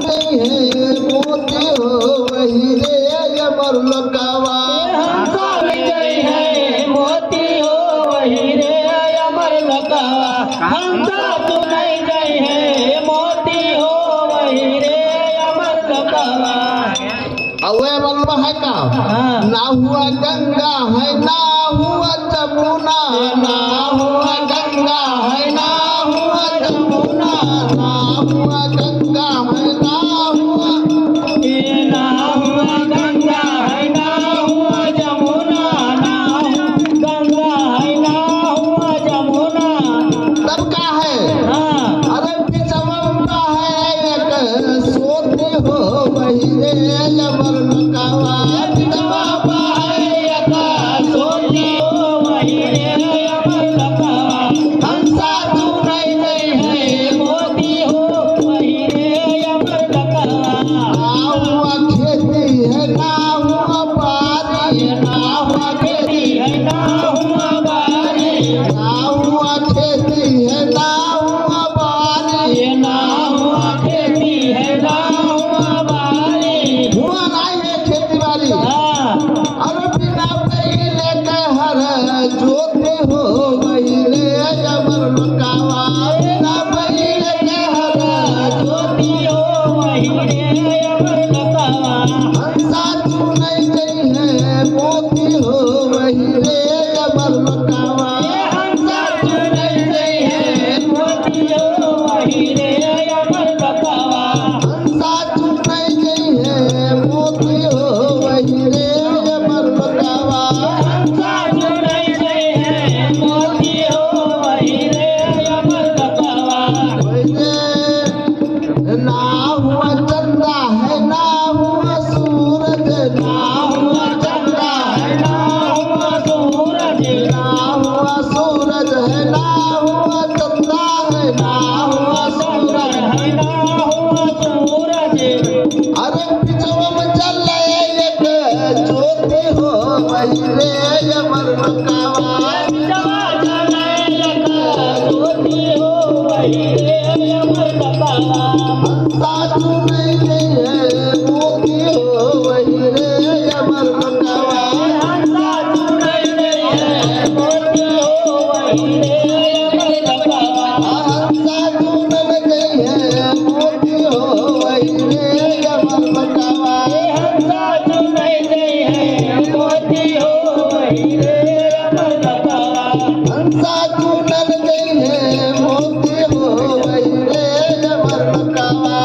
गई है मोती हो वही रे अमर लकावा हंसा गई है मोती हो वही रे अमर लकावा हंसा तू नहीं गई है मोती हो वही रे अमर लकावा। अवे बलवा है का ना हुआ गंगा है ना हुआ जमुना ना हुआ गंगा है ना हुआ जमुना ना हुआ गंगा है ना हुआ ना हुआ गंगा है ना हुआ जमुना ना गंगा है ना हुआ जमुना। तब का है हाँ अरे पिछवा है एक सोते हो वही रे अमर लकावा पिछवा है एक सोती हो वही रे अमर लकावा हंसा तू नहीं गई है मोती हो वही रे अमर लकावा। ना हुआ खेती है ना हुआ बारी ना हुआ खेती है ना हुआ बारी ना हुआ खेती है ना हुआ बारी ये ना हुआ खेती है ना हुआ बारी। हुआ नहीं है खेती बाड़ी हाँ अरे बिना पहले के हर जोते हो वही रे अमर लकावा बिना पहले के हर सोती हो वही रे अमर लकावा हंसा तू नहीं गई है मोती हो वही रे अमर लकावा हंसा तू नहीं गई है मोती हो वही रे अमर लकावा हंसा तू नहीं गई है मोती हो वही रे अमर लकावा हंसा तू नहीं गई है मोती हो वही रे अमर लकावा। ना हुआ चंदा है ना हुआ सूरज ना हुआ चंदा है ना हुआ सूरज ना हुआ सूरज है ना हुआ चंदा है ना हुआ सूरज है ना हुआ सूरज। अरे पिछवा में चल एक ज्योति हो वही रे अमर लकावा जवा चले लगा सोती हो वही रे अमर लकावा हंसा तू नहीं गई है मोती हो वही रे अमर लकावा हंसा तू नहीं गई है मोती हो वही रे अमर लकावा हंसा तू नहीं गई है मोती हो वही रे अमर लकावा हंसा तू नहीं गई है मोती हो वही रे अमर लकावा। हंसा तू नहीं गई है मोती हो वही रे अमर लकावा